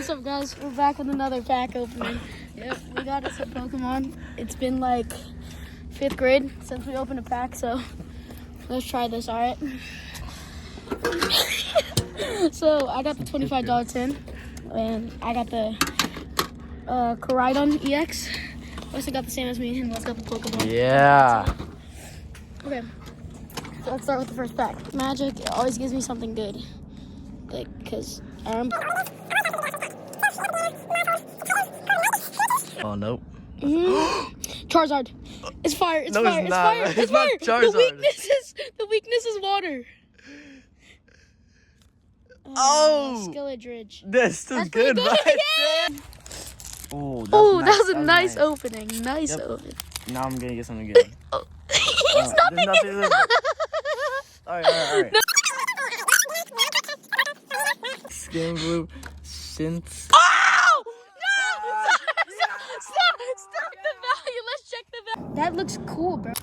What's up, guys? We're back with another pack opening. Yep, we got us a Pokemon. It's been like 5th grade since we opened a pack, so let's try this, alright? So I got the $25 tin, and I got the Koraidon EX. Also got the same as me, and let's got the Pokemon. Yeah. Okay, so let's start with the first pack. Magic, it always gives me something good. Like, cause Oh, nope. Charizard. It's fire. It's No, fire. it's It's not. fire. It's It's not fire. Charizard. The weakness is water. Oh! Skilladridge. This is good, pretty right? good. Oh, That was a nice opening. Nice Yep. opening. Now I'm gonna get something good. Oh. He's There's nothing. Alright. Skin blue, synth. Oh! No! Stop the value. Let's check the value. That looks cool, bro.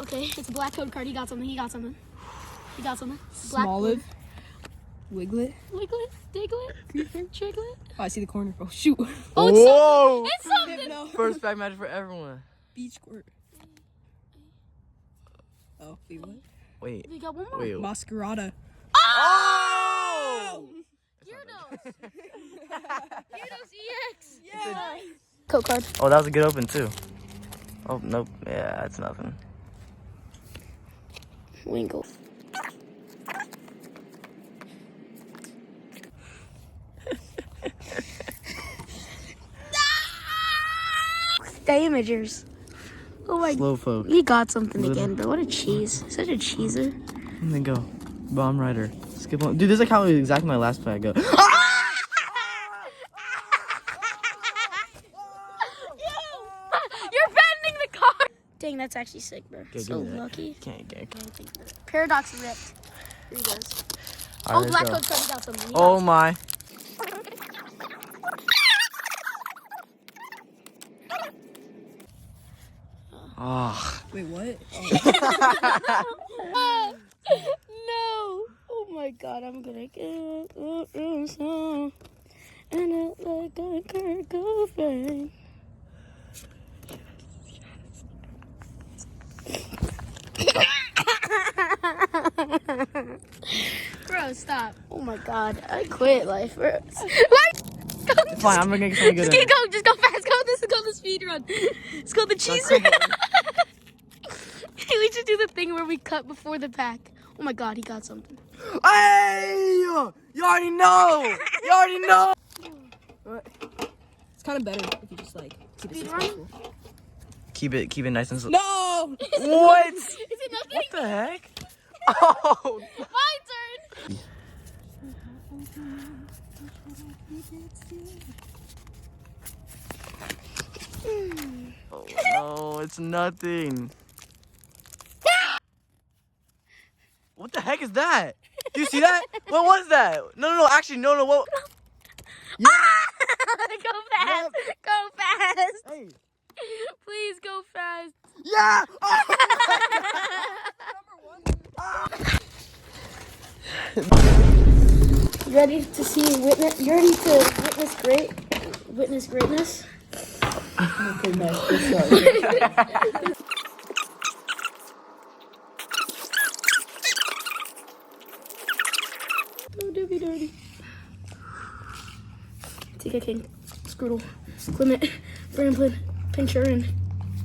Okay, it's a black code card. He got something. Black Smoliv. Wiglet. Wiglet, Diglett, Creeper. Triglet. Oh, I see the corner. Oh, shoot. Oh, it's Whoa! something. It's something. Hypno. First pack magic for everyone. Beach squirt. Oh, wait, what? Wait. We got one more. Wait. Masquerada. Oh! Gyarados. Gyarados EX. Yeah. Code card. Oh, that was a good open too. Oh, nope. Yeah, that's nothing. Winkle. Damagers. Oh my. Slowpoke. He got something Little. again, bro. What a cheese. Such a cheeser. And then go. Bomb Rider. Skip on. Dude, this is like how exactly my last pack go. You're bending the card. Dang, that's actually sick, bro. Okay, So give me that. lucky. Can't get. Paradox ripped. Here he goes. All right, Oh, black let's code go. card. He got something. Oh my. Oh. Wait, what? No. Oh my god, I'm gonna get and it like a Kurt Cobain. Bro, stop. Oh my god, I quit life, bro. Fine, I'm gonna get something good. Just go fast. Let's go the speed run. Let's go the cheeser. We should do the thing where we cut before the pack. Oh my god, he got something. Hey! You already know! You already know! What? It's kind of better if you just like keep it Speed suspenseful. Keep it nice and slow. No! What? Is it nothing? What the heck? Oh! My turn. Oh no, it's nothing. What the heck is that? Do you see that? What was that? No, actually, no, what? Yeah. Go fast. Go fast. Hey. Please go fast. Yeah! You ready to see witness? You ready to witness greatness? Okay, nice. Good start. Oh, doobie dirty. Tika King, Scroodle, Clement, Bramblin, Pinchurin,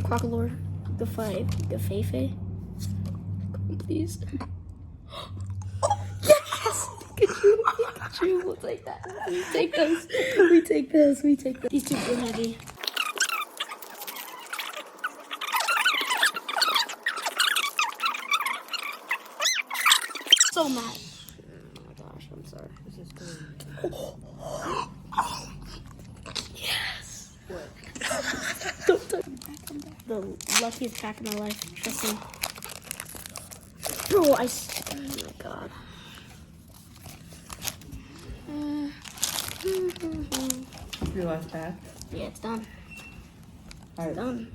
Quackalour, Gafefe. Come on, please. Oh, yes! Pikachu, we'll take that. We take those. These two feel heavy. So mad. Oh my gosh, I'm sorry. Yes. What? Don't touch. The luckiest pack of my life. Trust me. Bro, oh my god. Your last pack. Yeah, it's done. Alright. Done.